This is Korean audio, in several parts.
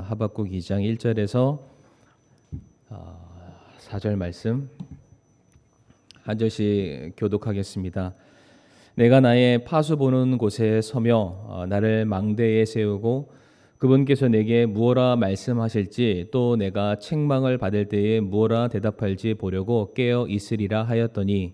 하박국 2장 1절에서 4절 말씀 한 절씩 교독하겠습니다. 내가 나의 파수 보는 곳에 서며 나를 망대에 세우고 그분께서 내게 무엇라 말씀하실지 또 내가 책망을 받을 때에 무엇라 대답할지 보려고 깨어 있으리라 하였더니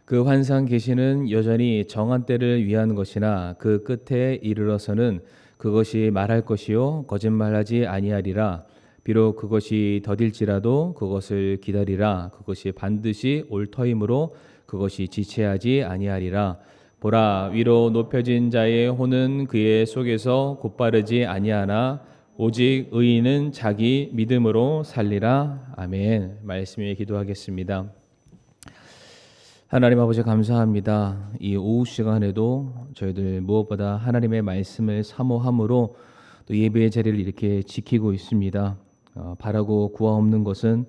그 환상 계시는 여전히 정한 때를 위한 것이나 그 끝에 이르러서는 그것이 말할 것이요 거짓말하지 아니하리라. 비록 그것이 더딜지라도 그것을 기다리라. 그것이 반드시 올 터이므로 그것이 지체하지 아니하리라. 보라, 위로 높여진 자의 혼은 그의 속에서 곧바르지 아니하나 오직 의인은 자기 믿음으로 살리라. 아멘. 말씀에 기도하겠습니다. 하나님 아버지 감사합니다. 이 오후 시간에도 저희들 무엇보다 하나님의 말씀을 사모함으로 또 예배의 자리를 이렇게 지키고 있습니다. 바라고 구하옵는 것은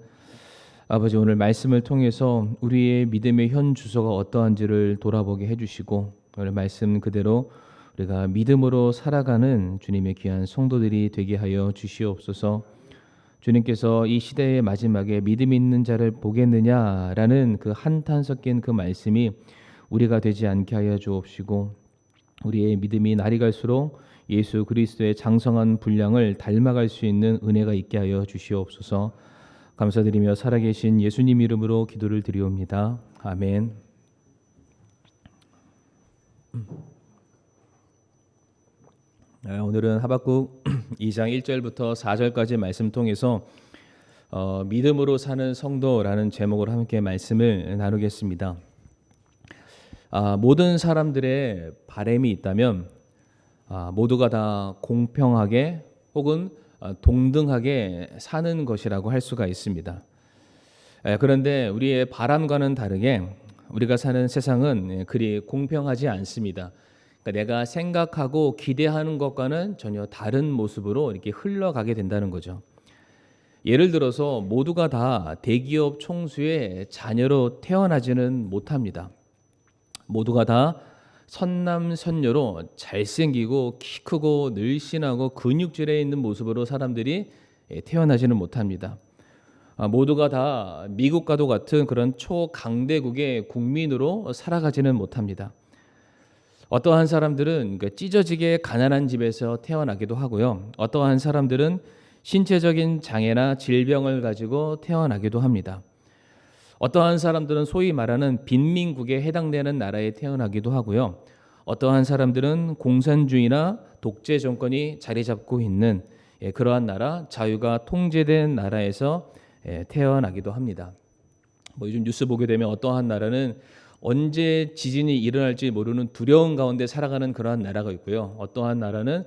아버지 오늘 말씀을 통해서 우리의 믿음의 현 주소가 어떠한지를 돌아보게 해주시고 오늘 말씀 그대로 우리가 믿음으로 살아가는 주님의 귀한 성도들이 되게 하여 주시옵소서. 주님께서 이 시대의 마지막에 믿음 있는 자를 보겠느냐라는 그 한탄 섞인 그 말씀이 우리가 되지 않게 하여 주옵시고 우리의 믿음이 날이 갈수록 예수 그리스도의 장성한 분량을 닮아갈 수 있는 은혜가 있게 하여 주시옵소서. 감사드리며 살아계신 예수님 이름으로 기도를 드리옵니다. 아멘. 오늘은 하박국 2장 1절부터 4절까지 말씀 통해서 믿음으로 사는 성도라는 제목으로 함께 말씀을 나누겠습니다. 모든 사람들의 바람이 있다면 모두가 다 공평하게 혹은 동등하게 사는 것이라고 할 수가 있습니다. 그런데 우리의 바람과는 다르게 우리가 사는 세상은 그리 공평하지 않습니다. 그러니까 내가 생각하고 기대하는 것과는 전혀 다른 모습으로 이렇게 흘러가게 된다는 거죠. 예를 들어서 모두가 다 대기업 총수의 자녀로 태어나지는 못합니다. 모두가 다 선남선녀로 잘생기고 키 크고 늘씬하고 근육질에 있는 모습으로 사람들이 태어나지는 못합니다. 모두가 다 미국과도 같은 그런 초강대국의 국민으로 살아가지는 못합니다. 어떠한 사람들은 찢어지게 가난한 집에서 태어나기도 하고요. 어떠한 사람들은 신체적인 장애나 질병을 가지고 태어나기도 합니다. 어떠한 사람들은 소위 말하는 빈민국에 해당되는 나라에 태어나기도 하고요. 어떠한 사람들은 공산주의나 독재 정권이 자리 잡고 있는 그러한 나라, 자유가 통제된 나라에서 태어나기도 합니다. 요즘 뉴스 보게 되면 어떠한 나라는 언제 지진이 일어날지 모르는 두려운 가운데 살아가는 그러한 나라가 있고요. 어떠한 나라는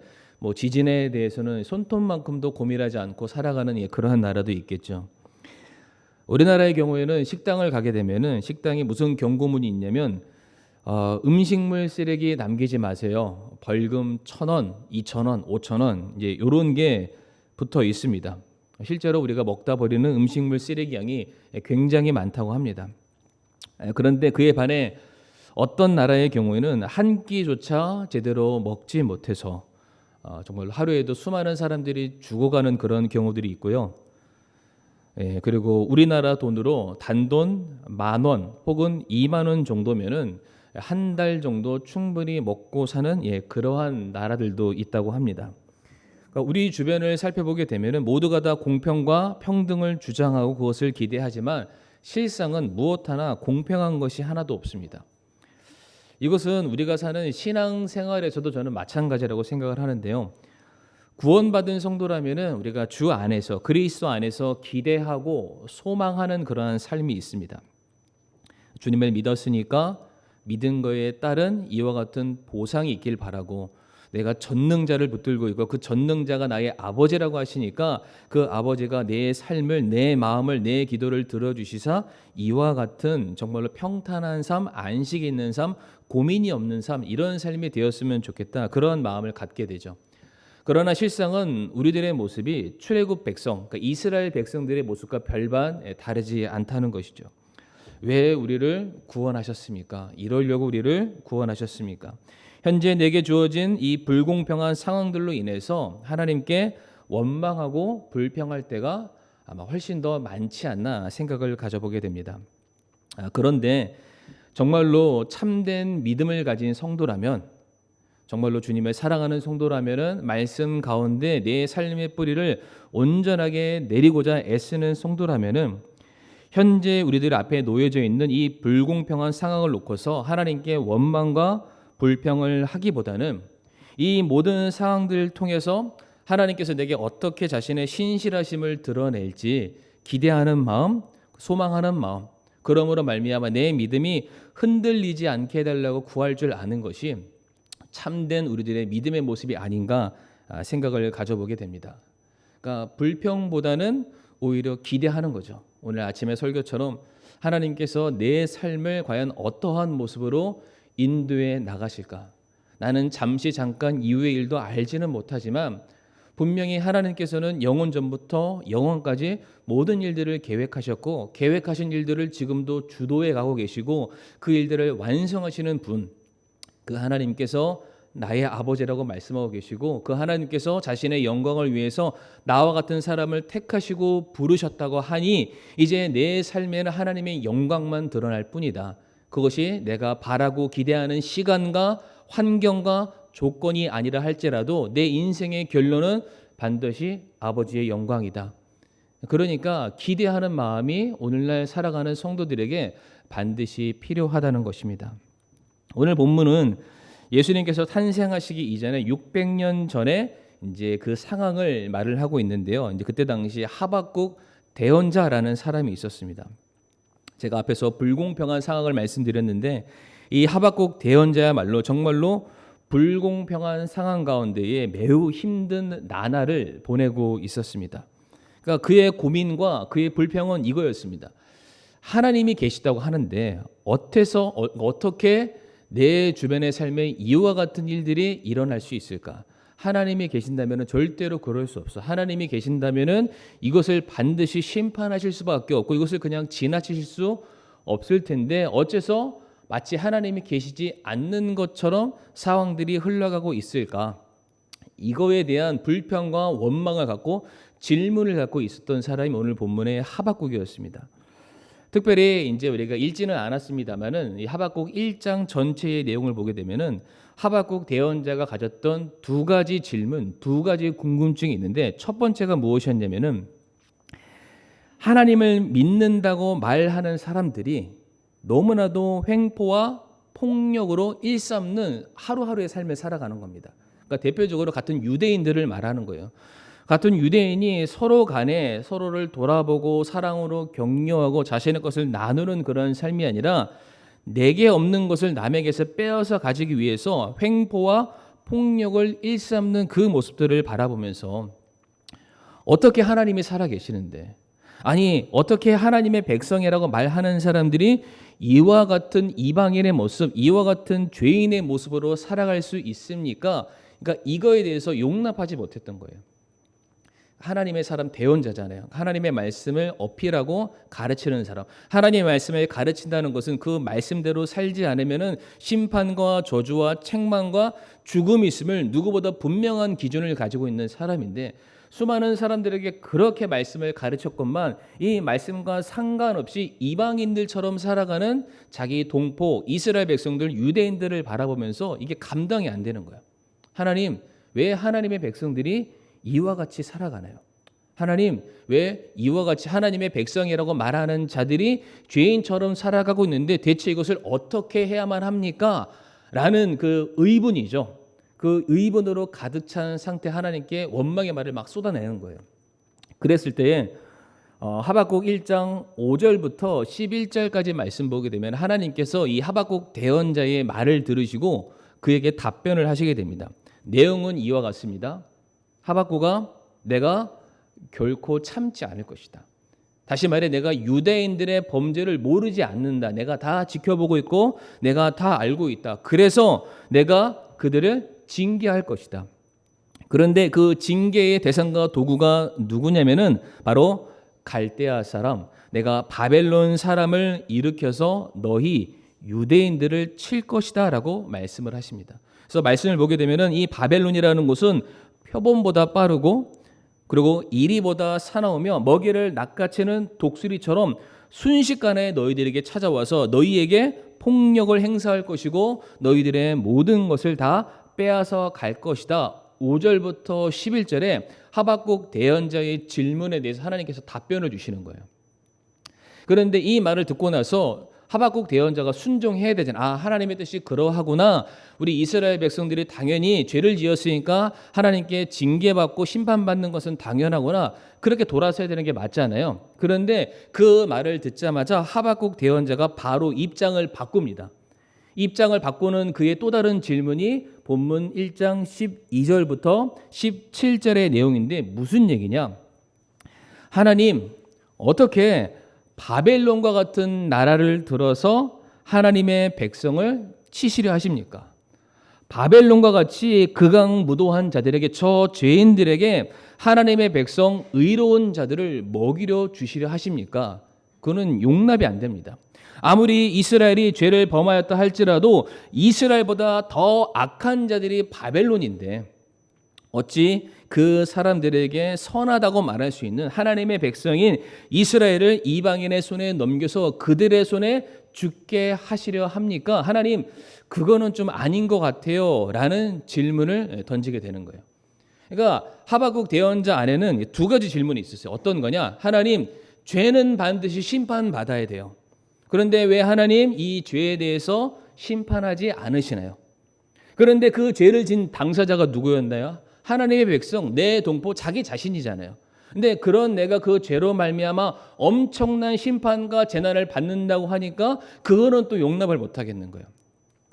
지진에 대해서는 손톱만큼도 고민하지 않고 살아가는 그러한 나라도 있겠죠. 우리나라의 경우에는 식당을 가게 되면은 식당에 무슨 경고문이 있냐면 음식물 쓰레기 남기지 마세요. 벌금 1,000원, 2,000원, 5,000원 이제 이런 게 붙어 있습니다. 실제로 우리가 먹다 버리는 음식물 쓰레기 양이 굉장히 많다고 합니다. 그런데 그에 반해 어떤 나라의 경우에는 한 끼조차 제대로 먹지 못해서 정말 하루에도 수많은 사람들이 죽어가는 그런 경우들이 있고요. 그리고 우리나라 돈으로 단돈 10,000원 혹은 20,000원 정도면은 한 달 정도 충분히 먹고 사는 그러한 나라들도 있다고 합니다. 그러니까 우리 주변을 살펴보게 되면은 모두가 다 공평과 평등을 주장하고 그것을 기대하지만 실상은 무엇 하나 공평한 것이 하나도 없습니다. 이것은 우리가 사는 신앙생활에서도 저는 마찬가지라고 생각을 하는데요. 구원받은 성도라면은 우리가 주 안에서 그리스도 안에서 기대하고 소망하는 그러한 삶이 있습니다. 주님을 믿었으니까 믿은 거에 따른 이와 같은 보상이 있길 바라고 내가 전능자를 붙들고 있고 그 전능자가 나의 아버지라고 하시니까 그 아버지가 내 삶을 내 마음을 내 기도를 들어주시사 이와 같은 정말로 평탄한 삶, 안식 있는 삶, 고민이 없는 삶 이런 삶이 되었으면 좋겠다 그런 마음을 갖게 되죠. 그러나 실상은 우리들의 모습이 출애굽 백성, 그러니까 이스라엘 백성들의 모습과 별반 다르지 않다는 것이죠. 왜 우리를 구원하셨습니까? 이러려고 우리를 구원하셨습니까? 현재 내게 주어진 이 불공평한 상황들로 인해서 하나님께 원망하고 불평할 때가 아마 훨씬 더 많지 않나 생각을 가져보게 됩니다. 그런데 정말로 참된 믿음을 가진 성도라면, 정말로 주님을 사랑하는 성도라면은 말씀 가운데 내 삶의 뿌리를 온전하게 내리고자 애쓰는 성도라면은 현재 우리들 앞에 놓여져 있는 이 불공평한 상황을 놓고서 하나님께 원망과 불평을 하기보다는 이 모든 상황들을 통해서 하나님께서 내게 어떻게 자신의 신실하심을 드러낼지 기대하는 마음, 소망하는 마음, 그러므로 말미암아 내 믿음이 흔들리지 않게 해달라고 구할 줄 아는 것이 참된 우리들의 믿음의 모습이 아닌가 생각을 가져보게 됩니다. 그러니까 불평보다는 오히려 기대하는 거죠. 오늘 아침의 설교처럼 하나님께서 내 삶을 과연 어떠한 모습으로 인도해 나가실까? 나는 잠깐 이후의 일도 알지는 못하지만 분명히 하나님께서는 영원 전부터 영원까지 모든 일들을 계획하셨고 계획하신 일들을 지금도 주도해 가고 계시고 그 일들을 완성하시는 분, 그 하나님께서 나의 아버지라고 말씀하고 계시고 그 하나님께서 자신의 영광을 위해서 나와 같은 사람을 택하시고 부르셨다고 하니 이제 내 삶에는 하나님의 영광만 드러날 뿐이다. 그것이 내가 바라고 기대하는 시간과 환경과 조건이 아니라 할지라도 내 인생의 결론은 반드시 아버지의 영광이다. 그러니까 기대하는 마음이 오늘날 살아가는 성도들에게 반드시 필요하다는 것입니다. 오늘 본문은 예수님께서 탄생하시기 이전에 600년 전에 이제 그 상황을 말을 하고 있는데요. 이제 그때 당시 하박국 대언자라는 사람이 있었습니다. 제가 앞에서 불공평한 상황을 말씀드렸는데 이 하박국 대언자야말로 정말로 불공평한 상황 가운데에 매우 힘든 나날을 보내고 있었습니다. 그러니까 그의 고민과 그의 불평은 이거였습니다. 하나님이 계시다고 하는데 어떻게 내 주변의 삶에 이와 같은 일들이 일어날 수 있을까? 하나님이 계신다면 절대로 그럴 수 없어. 하나님이 계신다면 이것을 반드시 심판하실 수밖에 없고 이것을 그냥 지나치실 수 없을 텐데 어째서 마치 하나님이 계시지 않는 것처럼 상황들이 흘러가고 있을까? 이거에 대한 불평과 원망을 갖고 질문을 갖고 있었던 사람이 오늘 본문의 하박국이었습니다. 특별히 이제 우리가 읽지는 않았습니다만은 이 하박국 1장 전체의 내용을 보게 되면은 하박국 대언자가 가졌던 두 가지 질문, 두 가지 궁금증이 있는데 첫 번째가 무엇이었냐면은 하나님을 믿는다고 말하는 사람들이 너무나도 횡포와 폭력으로 일삼는 하루하루의 삶을 살아가는 겁니다. 그러니까 대표적으로 같은 유대인들을 말하는 거예요. 같은 유대인이 서로 간에 서로를 돌아보고 사랑으로 격려하고 자신의 것을 나누는 그런 삶이 아니라 내게 없는 것을 남에게서 빼앗아 가지기 위해서 횡포와 폭력을 일삼는 그 모습들을 바라보면서 어떻게 하나님이 살아계시는데 아니 어떻게 하나님의 백성이라고 말하는 사람들이 이와 같은 이방인의 모습, 이와 같은 죄인의 모습으로 살아갈 수 있습니까? 그러니까 이거에 대해서 용납하지 못했던 거예요. 하나님의 사람 대언자잖아요. 하나님의 말씀을 어필하고 가르치는 사람. 하나님의 말씀을 가르친다는 것은 그 말씀대로 살지 않으면은 심판과 저주와 책망과 죽음이 있음을 누구보다 분명한 기준을 가지고 있는 사람인데 수많은 사람들에게 그렇게 말씀을 가르쳤건만 이 말씀과 상관없이 이방인들처럼 살아가는 자기 동포 이스라엘 백성들 유대인들을 바라보면서 이게 감당이 안 되는 거야. 하나님, 왜 하나님의 백성들이 이와 같이 살아가나요? 하나님, 왜 이와 같이 하나님의 백성이라고 말하는 자들이 죄인처럼 살아가고 있는데 대체 이것을 어떻게 해야만 합니까? 라는 그 의문이죠. 그 의문으로 가득 찬 상태 하나님께 원망의 말을 막 쏟아내는 거예요. 그랬을 때에 하박국 1장 5절부터 11절까지 말씀 보게 되면 하나님께서 이 하박국 대언자의 말을 들으시고 그에게 답변을 하시게 됩니다. 내용은 이와 같습니다. 하박국아, 내가 결코 참지 않을 것이다. 다시 말해 내가 유대인들의 범죄를 모르지 않는다. 내가 다 지켜보고 있고 내가 다 알고 있다. 그래서 내가 그들을 징계할 것이다. 그런데 그 징계의 대상과 도구가 누구냐면은 바로 갈대아 사람, 내가 바벨론 사람을 일으켜서 너희 유대인들을 칠 것이다라고 말씀을 하십니다. 그래서 말씀을 보게 되면은 이 바벨론이라는 곳은 표범보다 빠르고 그리고 이리보다 사나우며 먹이를 낚아채는 독수리처럼 순식간에 너희들에게 찾아와서 너희에게 폭력을 행사할 것이고 너희들의 모든 것을 다 빼앗아 갈 것이다. 5절부터 11절에 하박국 대언자의 질문에 대해서 하나님께서 답변을 주시는 거예요. 그런데 이 말을 듣고 나서 하박국 대언자가 순종해야 되잖아. 아, 하나님의 뜻이 그러하구나. 우리 이스라엘 백성들이 당연히 죄를 지었으니까 하나님께 징계받고 심판받는 것은 당연하구나. 그렇게 돌아서야 되는 게 맞잖아요. 그런데 그 말을 듣자마자 하박국 대언자가 바로 입장을 바꿉니다. 입장을 바꾸는 그의 또 다른 질문이 본문 1장 12절부터 17절의 내용인데 무슨 얘기냐? 하나님, 어떻게 바벨론과 같은 나라를 들어서 하나님의 백성을 치시려 하십니까? 바벨론과 같이 극악무도한 자들에게, 저 죄인들에게 하나님의 백성 의로운 자들을 먹이려 주시려 하십니까? 그거는 용납이 안 됩니다. 아무리 이스라엘이 죄를 범하였다 할지라도 이스라엘보다 더 악한 자들이 바벨론인데 어찌 그 사람들에게 선하다고 말할 수 있는 하나님의 백성인 이스라엘을 이방인의 손에 넘겨서 그들의 손에 죽게 하시려 합니까? 하나님, 그거는 좀 아닌 것 같아요 라는 질문을 던지게 되는 거예요. 그러니까 하박국 대언자 안에는 두 가지 질문이 있었어요. 어떤 거냐? 하나님, 죄는 반드시 심판받아야 돼요. 그런데 왜 하나님 이 죄에 대해서 심판하지 않으시나요? 그런데 그 죄를 진 당사자가 누구였나요? 하나님의 백성, 내 동포, 자기 자신이잖아요. 근데 그런 내가 그 죄로 말미암아 엄청난 심판과 재난을 받는다고 하니까 그거는 또 용납을 못 하겠는 거예요.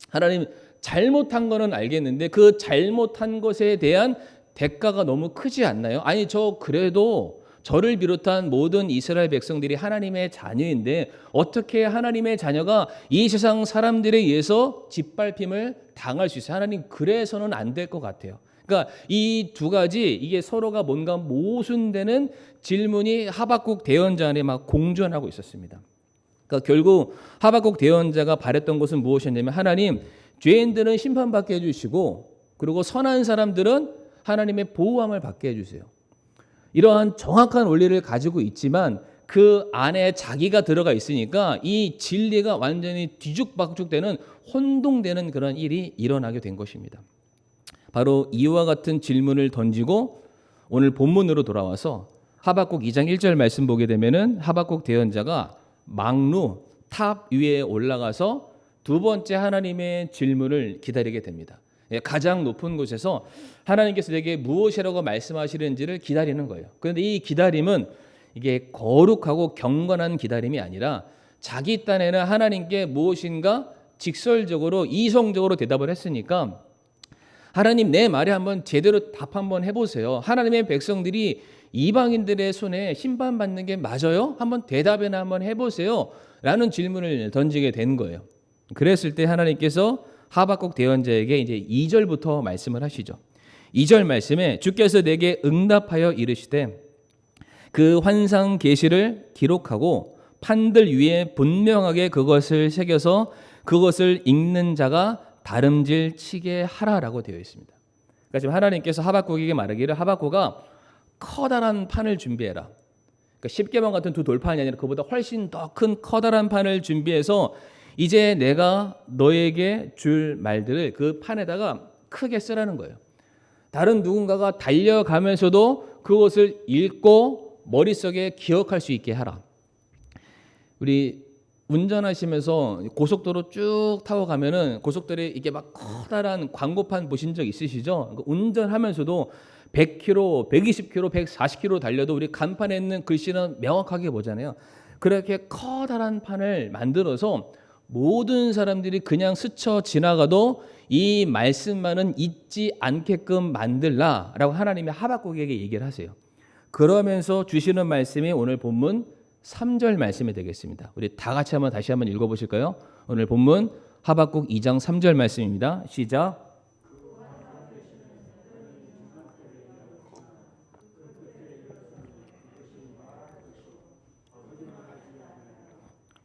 하나님, 잘못한 거는 알겠는데 그 잘못한 것에 대한 대가가 너무 크지 않나요? 아니, 저 그래도 저를 비롯한 모든 이스라엘 백성들이 하나님의 자녀인데 어떻게 하나님의 자녀가 이 세상 사람들에 의해서 짓밟힘을 당할 수 있어요? 하나님, 그래서는 안 될 것 같아요. 그러니까 이 두 가지, 이게 서로가 뭔가 모순되는 질문이 하박국 대언자 안에 막 공존하고 있었습니다. 그러니까 결국 하박국 대언자가 바랬던 것은 무엇이었냐면, 하나님, 죄인들은 심판받게 해주시고 그리고 선한 사람들은 하나님의 보호함을 받게 해주세요. 이러한 정확한 원리를 가지고 있지만 그 안에 자기가 들어가 있으니까 이 진리가 완전히 뒤죽박죽되는, 혼동되는 그런 일이 일어나게 된 것입니다. 바로 이와 같은 질문을 던지고 오늘 본문으로 돌아와서 하박국 2장 1절 말씀 보게 되면은 하박국 대언자가 망루 탑 위에 올라가서 두 번째 하나님의 질문을 기다리게 됩니다. 가장 높은 곳에서 하나님께서 내게 무엇이라고 말씀하시는지를 기다리는 거예요. 그런데 이 기다림은 이게 거룩하고 경건한 기다림이 아니라 자기 딴에는 하나님께 무엇인가 직설적으로 이성적으로 대답을 했으니까, 하나님, 내 말에 한번 제대로 답 한번 해보세요. 하나님의 백성들이 이방인들의 손에 심판받는 게 맞아요? 한번 대답이나 한번 해보세요 라는 질문을 던지게 된 거예요. 그랬을 때 하나님께서 하박국 대언자에게 이제 2절부터 말씀을 하시죠. 2절 말씀에 주께서 내게 응답하여 이르시되 그 환상 계시를 기록하고 판들 위에 분명하게 그것을 새겨서 그것을 읽는 자가 다름질 치게 하라라고 되어 있습니다. 그러니까 지금 하나님께서 하박국에게 말하기를, 하박국아, 커다란 판을 준비해라. 그러니까 십계명 같은 두 돌판이 아니라 그보다 훨씬 더 큰 커다란 판을 준비해서 이제 내가 너에게 줄 말들을 그 판에다가 크게 쓰라는 거예요. 다른 누군가가 달려가면서도 그것을 읽고 머릿속에 기억할 수 있게 하라. 우리 운전하시면서 고속도로 쭉 타고 가면은 고속도로에 이게 막 커다란 광고판 보신 적 있으시죠? 운전하면서도 100km, 120km, 140km 달려도 우리 간판에 있는 글씨는 명확하게 보잖아요. 그렇게 커다란 판을 만들어서 모든 사람들이 그냥 스쳐 지나가도 이 말씀만은 잊지 않게끔 만들라라고 하나님이 하박국에게 얘기를 하세요. 그러면서 주시는 말씀이 오늘 본문 3절 말씀이 되겠습니다. 우리 다 같이 한번 다시 한번 읽어보실까요? 오늘 본문 하박국 2장 3절 말씀입니다. 시작.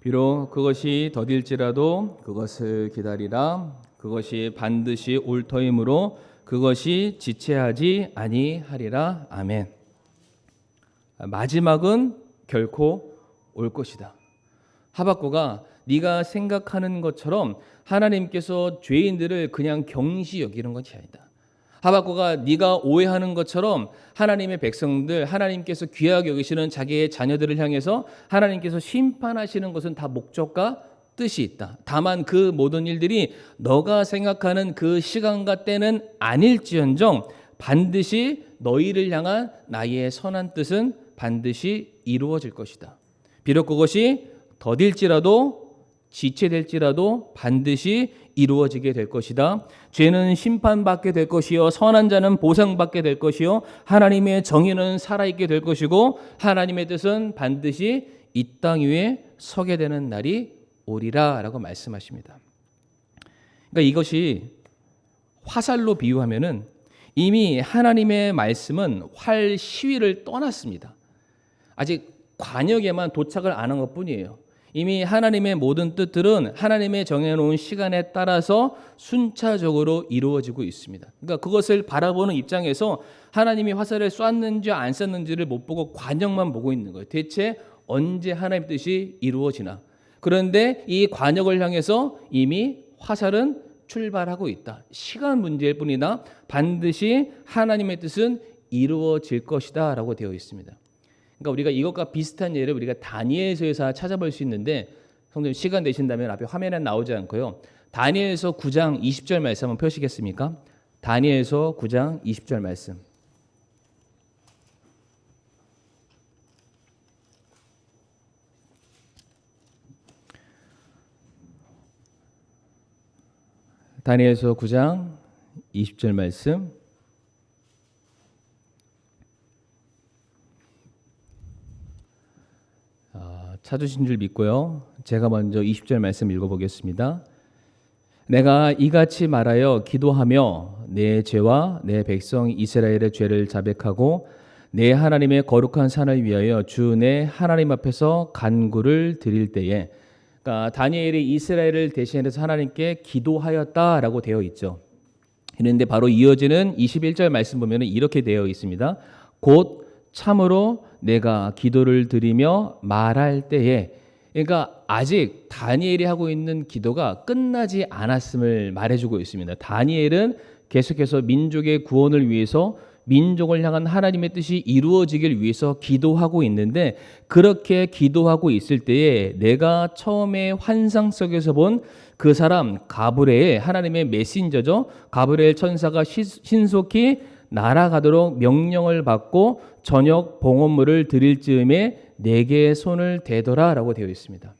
비록 그것이 더딜지라도 그것을 기다리라. 그것이 반드시 올 터이므로 그것이 지체하지 아니하리라. 아멘. 마지막은 결코 올 것이다. 하박국아, 네가 생각하는 것처럼 하나님께서 죄인들을 그냥 경시 여기는 것이 아니다. 하박국아, 네가 오해하는 것처럼 하나님의 백성들, 하나님께서 귀하게 여기시는 자기의 자녀들을 향해서 하나님께서 심판하시는 것은 다 목적과 뜻이 있다. 다만 그 모든 일들이 너가 생각하는 그 시간과 때는 아닐지언정 반드시 너희를 향한 나의 선한 뜻은 반드시 이루어질 것이다. 비록 그것이 더딜지라도 지체될지라도 반드시 이루어지게 될 것이다. 죄는 심판받게 될 것이요 선한 자는 보상받게 될 것이요 하나님의 정의는 살아있게 될 것이고 하나님의 뜻은 반드시 이 땅 위에 서게 되는 날이 오리라 라고 말씀하십니다. 그러니까 이것이 화살로 비유하면은 이미 하나님의 말씀은 활 시위를 떠났습니다. 아직 관역에만 도착을 안 한 것뿐이에요. 이미 하나님의 모든 뜻들은 하나님의 정해놓은 시간에 따라서 순차적으로 이루어지고 있습니다. 그러니까 그것을 바라보는 입장에서 하나님이 화살을 쐈는지 안 쐈는지를 못 보고 관역만 보고 있는 거예요. 대체 언제 하나님의 뜻이 이루어지나. 그런데 이 관역을 향해서 이미 화살은 출발하고 있다. 시간 문제일 뿐이나 반드시 하나님의 뜻은 이루어질 것이다 라고 되어 있습니다. 그러니까 우리가 이것과 비슷한 예를 우리가 다니엘서에서 찾아볼 수 있는데 성도님 시간 되신다면 앞에 화면에 나오지 않고요. 다니엘서 9장 20절 말씀 한번 펴시겠습니까? 다니엘서 9장 20절 말씀. 다니엘서 9장 20절 말씀. 찾으신 줄 믿고요. 제가 먼저 20절 말씀 읽어보겠습니다. 내가 이같이 말하여 기도하며 내 죄와 내 백성 이스라엘의 죄를 자백하고 내 하나님의 거룩한 산을 위하여 주 내 하나님 앞에서 간구를 드릴 때에, 그러니까 다니엘이 이스라엘을 대신해서 하나님께 기도하였다라고 되어 있죠. 그런데 바로 이어지는 21절 말씀 보면 이렇게 되어 있습니다. 곧 참으로 내가 기도를 드리며 말할 때에, 그러니까 아직 다니엘이 하고 있는 기도가 끝나지 않았음을 말해주고 있습니다. 다니엘은 계속해서 민족의 구원을 위해서 민족을 향한 하나님의 뜻이 이루어지길 위해서 기도하고 있는데, 그렇게 기도하고 있을 때에 내가 처음에 환상 속에서 본 그 사람 가브리엘, 하나님의 메신저죠. 가브리엘 천사가 신속히 날아가도록 명령을 받고 저녁 봉헌물을 드릴 즈음에 내게 손을 대더라라고 되어 있습니다.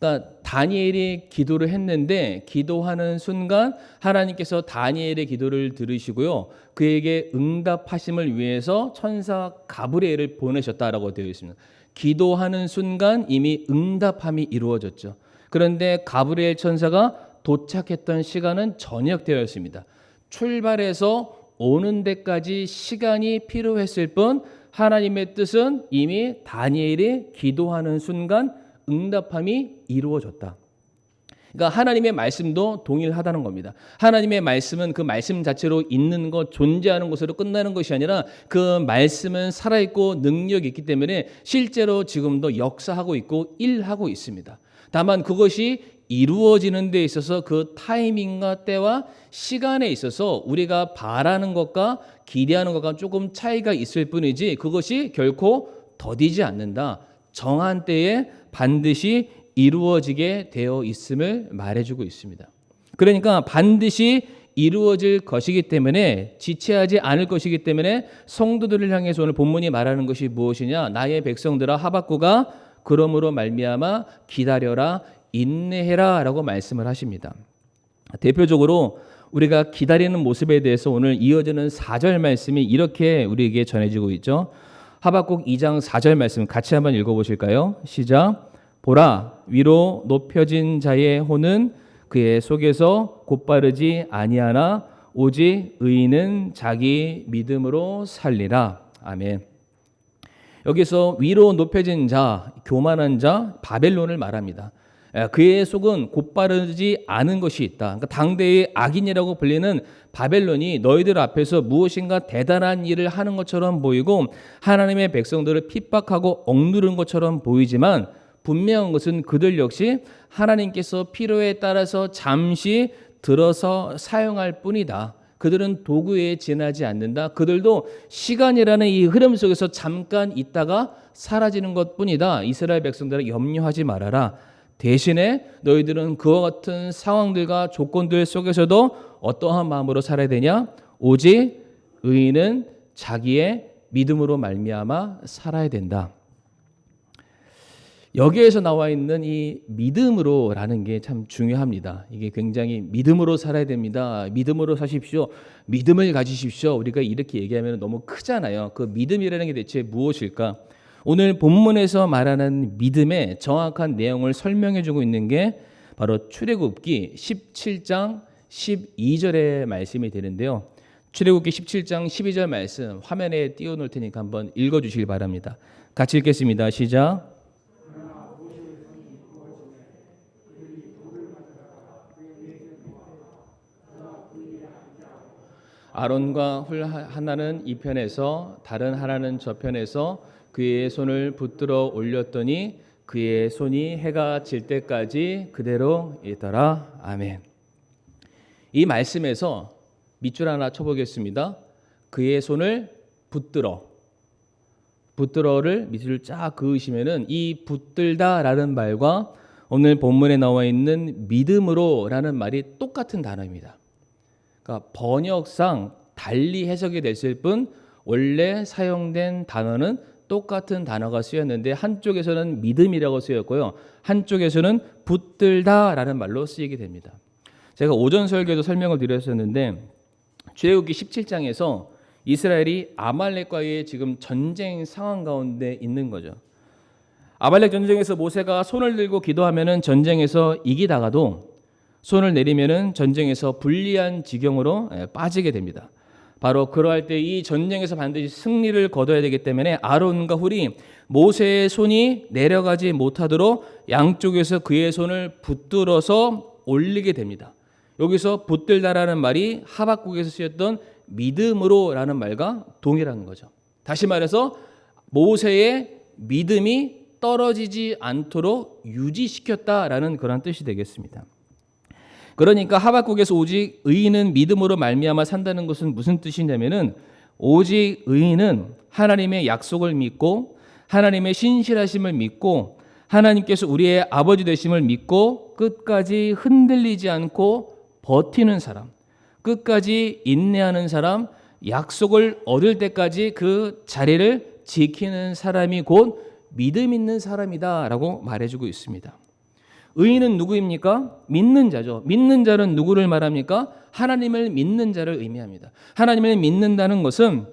그러니까 다니엘이 기도를 했는데 기도하는 순간 하나님께서 다니엘의 기도를 들으시고요. 그에게 응답하심을 위해서 천사 가브리엘을 보내셨다라고 되어 있습니다. 기도하는 순간 이미 응답함이 이루어졌죠. 그런데 가브리엘 천사가 도착했던 시간은 저녁 되었습니다. 출발해서 오는 데까지 시간이 필요했을 뿐 하나님의 뜻은 이미 다니엘이 기도하는 순간 응답함이 이루어졌다. 그러니까 하나님의 말씀도 동일하다는 겁니다. 하나님의 말씀은 그 말씀 자체로 있는 것, 존재하는 것으로 끝나는 것이 아니라 그 말씀은 살아있고 능력이 있기 때문에 실제로 지금도 역사하고 있고 일하고 있습니다. 다만 그것이 이루어지는 데 있어서 그 타이밍과 때와 시간에 있어서 우리가 바라는 것과 기대하는 것과 조금 차이가 있을 뿐이지 그것이 결코 더디지 않는다. 정한 때에 반드시 이루어지게 되어 있음을 말해주고 있습니다. 그러니까 반드시 이루어질 것이기 때문에 지체하지 않을 것이기 때문에 성도들을 향해서 오늘 본문이 말하는 것이 무엇이냐? 나의 백성들아 하박국아 그러므로 말미암아 기다려라 인내해라 라고 말씀을 하십니다. 대표적으로 우리가 기다리는 모습에 대해서 오늘 이어지는 4절 말씀이 이렇게 우리에게 전해지고 있죠. 하박국 2장 4절 말씀 같이 한번 읽어보실까요? 시작. 보라 위로 높여진 자의 혼은 그의 속에서 곧바르지 아니하나 오직 의인은 자기 믿음으로 살리라. 아멘. 여기서 위로 높여진 자, 교만한 자, 바벨론을 말합니다. 그의 속은 곧바르지 않은 것이 있다. 그러니까 당대의 악인이라고 불리는 바벨론이 너희들 앞에서 무엇인가 대단한 일을 하는 것처럼 보이고 하나님의 백성들을 핍박하고 억누른 것처럼 보이지만 분명한 것은 그들 역시 하나님께서 필요에 따라서 잠시 들어서 사용할 뿐이다. 그들은 도구에 지나지 않는다. 그들도 시간이라는 이 흐름 속에서 잠깐 있다가 사라지는 것뿐이다. 이스라엘 백성들은 염려하지 말아라. 대신에 너희들은 그와 같은 상황들과 조건들 속에서도 어떠한 마음으로 살아야 되냐? 오직 의인은 자기의 믿음으로 말미암아 살아야 된다. 여기에서 나와 있는 이 믿음으로라는 게 참 중요합니다. 이게 굉장히 믿음으로 살아야 됩니다. 믿음으로 사십시오. 믿음을 가지십시오. 우리가 이렇게 얘기하면 너무 크잖아요. 그 믿음이라는 게 대체 무엇일까? 오늘 본문에서 말하는 믿음의 정확한 내용을 설명해 주고 있는 게 바로 출애굽기 17장 12절의 말씀이 되는데요. 출애굽기 17장 12절 말씀 화면에 띄워놓을 테니까 한번 읽어주시기 바랍니다. 같이 읽겠습니다. 시작. 아론과 훌 하나는 이 편에서 다른 하나는 저 편에서 그의 손을 붙들어 올렸더니 그의 손이 해가 질 때까지 그대로 있더라. 아멘. 이 말씀에서 밑줄 하나 쳐보겠습니다. 그의 손을 붙들어를 밑줄 쫙 그으시면은 이 붙들다라는 말과 오늘 본문에 나와 있는 믿음으로라는 말이 똑같은 단어입니다. 그러니까 번역상 달리 해석이 됐을 뿐 원래 사용된 단어는 똑같은 단어가 쓰였는데 한쪽에서는 믿음이라고 쓰였고요. 한쪽에서는 붙들다라는 말로 쓰이게 됩니다. 제가 오전 설교에도 설명을 드렸었는데 출애굽기 17장에서 이스라엘이 아말렉과의 지금 전쟁 상황 가운데 있는 거죠. 아말렉 전쟁에서 모세가 손을 들고 기도하면은 전쟁에서 이기다가도 손을 내리면은 전쟁에서 불리한 지경으로 빠지게 됩니다. 바로 그러할 때 이 전쟁에서 반드시 승리를 거둬야 되기 때문에 아론과 훌이 모세의 손이 내려가지 못하도록 양쪽에서 그의 손을 붙들어서 올리게 됩니다. 여기서 붙들다라는 말이 하박국에서 쓰였던 믿음으로라는 말과 동일한 거죠. 다시 말해서 모세의 믿음이 떨어지지 않도록 유지시켰다라는 그런 뜻이 되겠습니다. 그러니까 하박국에서 오직 의인은 믿음으로 말미암아 산다는 것은 무슨 뜻이냐면은 오직 의인은 하나님의 약속을 믿고 하나님의 신실하심을 믿고 하나님께서 우리의 아버지 되심을 믿고 끝까지 흔들리지 않고 버티는 사람, 끝까지 인내하는 사람, 약속을 얻을 때까지 그 자리를 지키는 사람이 곧 믿음 있는 사람이다라고 말해주고 있습니다. 의인은 누구입니까? 믿는 자죠. 믿는 자는 누구를 말합니까? 하나님을 믿는 자를 의미합니다. 하나님을 믿는다는 것은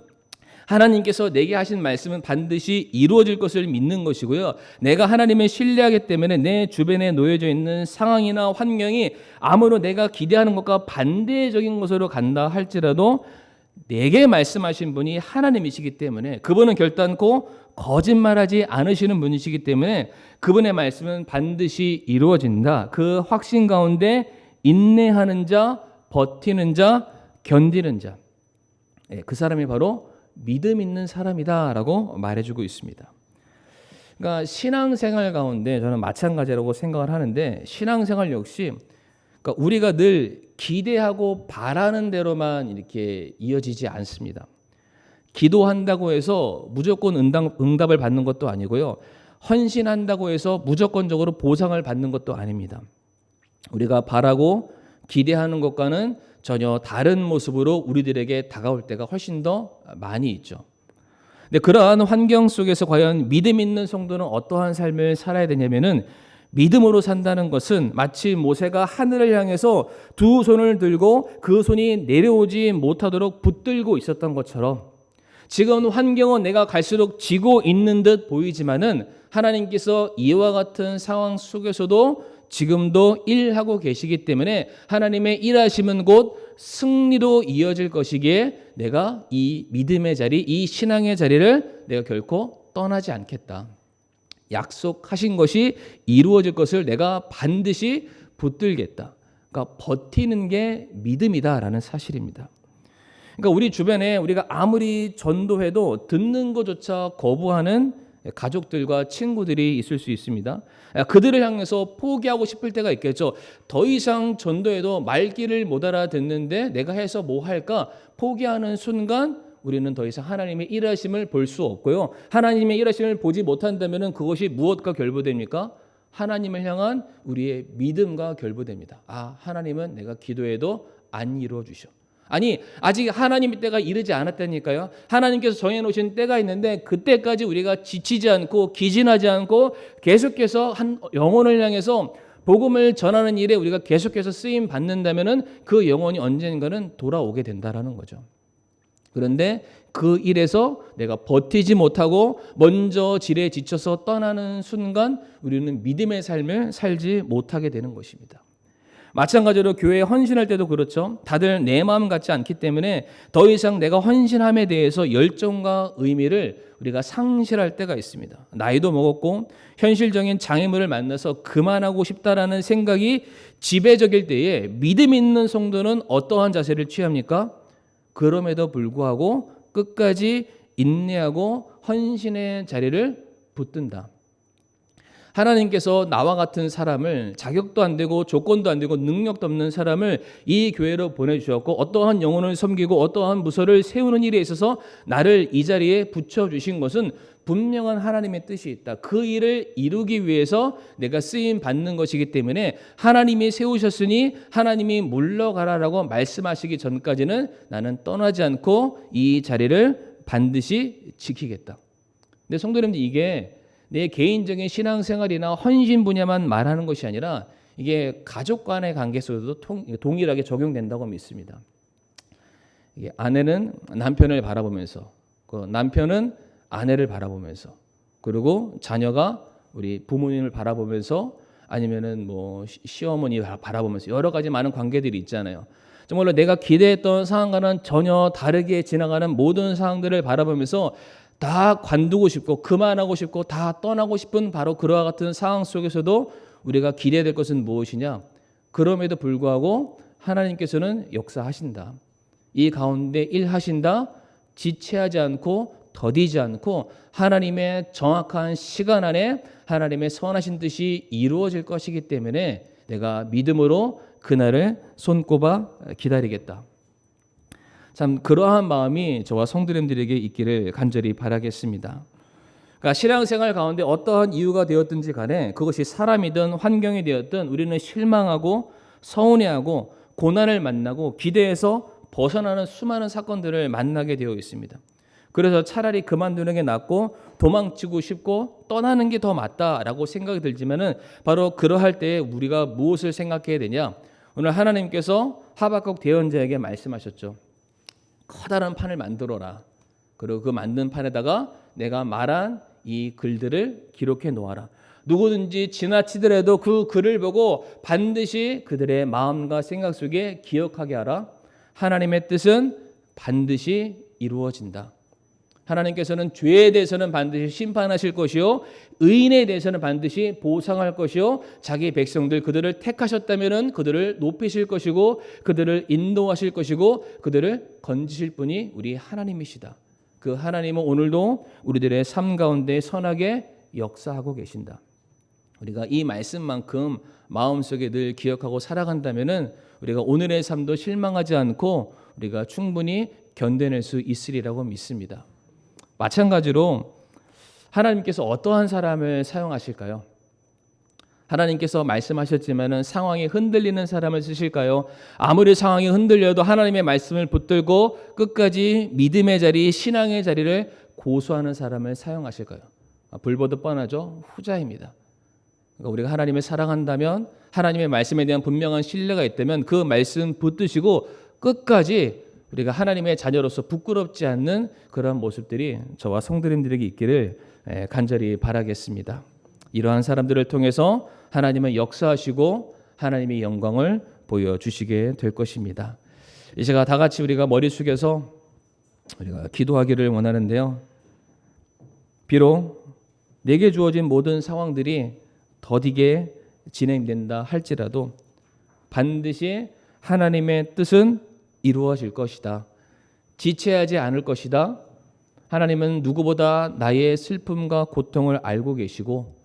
하나님께서 내게 하신 말씀은 반드시 이루어질 것을 믿는 것이고요. 내가 하나님을 신뢰하기 때문에 내 주변에 놓여져 있는 상황이나 환경이 아무로 내가 기대하는 것과 반대적인 것으로 간다 할지라도 내게 말씀하신 분이 하나님이시기 때문에 그분은 결단코 거짓말하지 않으시는 분이시기 때문에 그분의 말씀은 반드시 이루어진다. 그 확신 가운데 인내하는 자, 버티는 자, 견디는 자. 그 사람이 바로 믿음 있는 사람이다라고 말해주고 있습니다. 그러니까 신앙생활 가운데 저는 마찬가지라고 생각을 하는데 신앙생활 역시 그러니까 우리가 늘 기대하고 바라는 대로만 이렇게 이어지지 않습니다. 기도한다고 해서 무조건 응답을 받는 것도 아니고요. 헌신한다고 해서 무조건적으로 보상을 받는 것도 아닙니다. 우리가 바라고 기대하는 것과는 전혀 다른 모습으로 우리들에게 다가올 때가 훨씬 더 많이 있죠. 근데 그러한 환경 속에서 과연 믿음 있는 성도는 어떠한 삶을 살아야 되냐면은 믿음으로 산다는 것은 마치 모세가 하늘을 향해서 두 손을 들고 그 손이 내려오지 못하도록 붙들고 있었던 것처럼 지금 환경은 내가 갈수록 지고 있는 듯 보이지만은 하나님께서 이와 같은 상황 속에서도 지금도 일하고 계시기 때문에 하나님의 일하심은 곧 승리로 이어질 것이기에 내가 이 믿음의 자리, 이 신앙의 자리를 내가 결코 떠나지 않겠다. 약속하신 것이 이루어질 것을 내가 반드시 붙들겠다. 그러니까 버티는 게 믿음이다라는 사실입니다. 그러니까 우리 주변에 우리가 아무리 전도해도 듣는 것조차 거부하는 가족들과 친구들이 있을 수 있습니다. 그들을 향해서 포기하고 싶을 때가 있겠죠. 더 이상 전도해도 말귀를 못 알아듣는데 내가 해서 뭐 할까? 포기하는 순간 우리는 더 이상 하나님의 일하심을 볼 수 없고요. 하나님의 일하심을 보지 못한다면 그것이 무엇과 결부됩니까? 하나님을 향한 우리의 믿음과 결부됩니다. 아, 하나님은 내가 기도해도 안 이루어 주셔. 아니, 아직 하나님의 때가 이르지 않았다니까요. 하나님께서 정해놓으신 때가 있는데 그때까지 우리가 지치지 않고 기진하지 않고 계속해서 한 영혼을 향해서 복음을 전하는 일에 우리가 계속해서 쓰임 받는다면은 그 영혼이 언젠가는 돌아오게 된다라는 거죠. 그런데 그 일에서 내가 버티지 못하고 먼저 질에 지쳐서 떠나는 순간 우리는 믿음의 삶을 살지 못하게 되는 것입니다. 마찬가지로 교회에 헌신할 때도 그렇죠. 다들 내 마음 같지 않기 때문에 더 이상 내가 헌신함에 대해서 열정과 의미를 우리가 상실할 때가 있습니다. 나이도 먹었고 현실적인 장애물을 만나서 그만하고 싶다라는 생각이 지배적일 때에 믿음 있는 성도는 어떠한 자세를 취합니까? 그럼에도 불구하고 끝까지 인내하고 헌신의 자리를 붙든다. 하나님께서 나와 같은 사람을 자격도 안 되고 조건도 안 되고 능력도 없는 사람을 이 교회로 보내주셨고 어떠한 영혼을 섬기고 어떠한 부서를 세우는 일에 있어서 나를 이 자리에 붙여주신 것은 분명한 하나님의 뜻이 있다. 그 일을 이루기 위해서 내가 쓰임 받는 것이기 때문에 하나님이 세우셨으니 하나님이 물러가라라고 말씀하시기 전까지는 나는 떠나지 않고 이 자리를 반드시 지키겠다. 근데 성도님들 이게 내 개인적인 신앙생활이나 헌신 분야만 말하는 것이 아니라 이게 가족 간의 관계 속에서도 동일하게 적용된다고 믿습니다. 이게 아내는 남편을 바라보면서 그 남편은 아내를 바라보면서 그리고 자녀가 우리 부모님을 바라보면서 아니면은 뭐 시어머니 바라보면서 여러 가지 많은 관계들이 있잖아요. 정말로 내가 기대했던 상황과는 전혀 다르게 지나가는 모든 상황들을 바라보면서 다 관두고 싶고 그만하고 싶고 다 떠나고 싶은 바로 그와 같은 상황 속에서도 우리가 기대될 것은 무엇이냐? 그럼에도 불구하고 하나님께서는 역사하신다. 이 가운데 일하신다. 지체하지 않고 더디지 않고 하나님의 정확한 시간 안에 하나님의 선하신 뜻이 이루어질 것이기 때문에 내가 믿음으로 그날을 손꼽아 기다리겠다. 참 그러한 마음이 저와 성도님들에게 있기를 간절히 바라겠습니다. 그러니까 신앙생활 가운데 어떠한 이유가 되었든지 간에 그것이 사람이든 환경이 되었든 우리는 실망하고 서운해하고 고난을 만나고 기대에서 벗어나는 수많은 사건들을 만나게 되어 있습니다. 그래서 차라리 그만두는 게 낫고 도망치고 싶고 떠나는 게 더 맞다라고 생각이 들지만은 바로 그러할 때 우리가 무엇을 생각해야 되냐? 오늘 하나님께서 하박국 대언자에게 말씀하셨죠. 커다란 판을 만들어라. 그리고 그 만든 판에다가 내가 말한 이 글들을 기록해 놓아라. 누구든지 지나치더라도 그 글을 보고 반드시 그들의 마음과 생각 속에 기억하게 하라. 하나님의 뜻은 반드시 이루어진다. 하나님께서는 죄에 대해서는 반드시 심판하실 것이요 의인에 대해서는 반드시 보상할 것이요 자기 백성들 그들을 택하셨다면 그들을 높이실 것이고 그들을 인도하실 것이고 그들을 건지실 분이 우리 하나님이시다. 그 하나님은 오늘도 우리들의 삶 가운데 선하게 역사하고 계신다. 우리가 이 말씀만큼 마음속에 늘 기억하고 살아간다면 우리가 오늘의 삶도 실망하지 않고 우리가 충분히 견뎌낼 수 있으리라고 믿습니다. 마찬가지로 하나님께서 어떠한 사람을 사용하실까요? 하나님께서 말씀하셨지만은 상황이 흔들리는 사람을 쓰실까요? 아무리 상황이 흔들려도 하나님의 말씀을 붙들고 끝까지 믿음의 자리, 신앙의 자리를 고수하는 사람을 사용하실까요? 불보듯 뻔하죠. 후자입니다. 그러니까 우리가 하나님을 사랑한다면 하나님의 말씀에 대한 분명한 신뢰가 있다면 그 말씀 붙드시고 끝까지 우리가 하나님의 자녀로서 부끄럽지 않는 그런 모습들이 저와 성도님들에게 있기를 간절히 바라겠습니다. 이러한 사람들을 통해서 하나님은 역사하시고 하나님의 영광을 보여주시게 될 것입니다. 이 시간 다 같이 우리가 머리 숙여서 우리가 기도하기를 원하는데요. 비록 내게 주어진 모든 상황들이 더디게 진행된다 할지라도 반드시 하나님의 뜻은 이루어질 것이다. 지체하지 않을 것이다. 하나님은 누구보다 나의 슬픔과 고통을 알고 계시고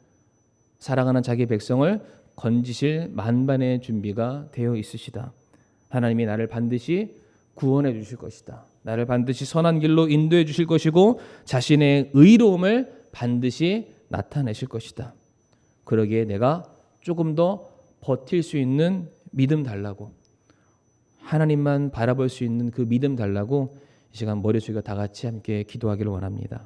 사랑하는 자기 백성을 건지실 만반의 준비가 되어 있으시다. 하나님이 나를 반드시 구원해 주실 것이다. 나를 반드시 선한 길로 인도해 주실 것이고 자신의 의로움을 반드시 나타내실 것이다. 그러기에 내가 조금 더 버틸 수 있는 믿음 달라고, 하나님만 바라볼 수 있는 그 믿음 달라고 이 시간 머리 숙여 다 같이 함께 기도하기를 원합니다.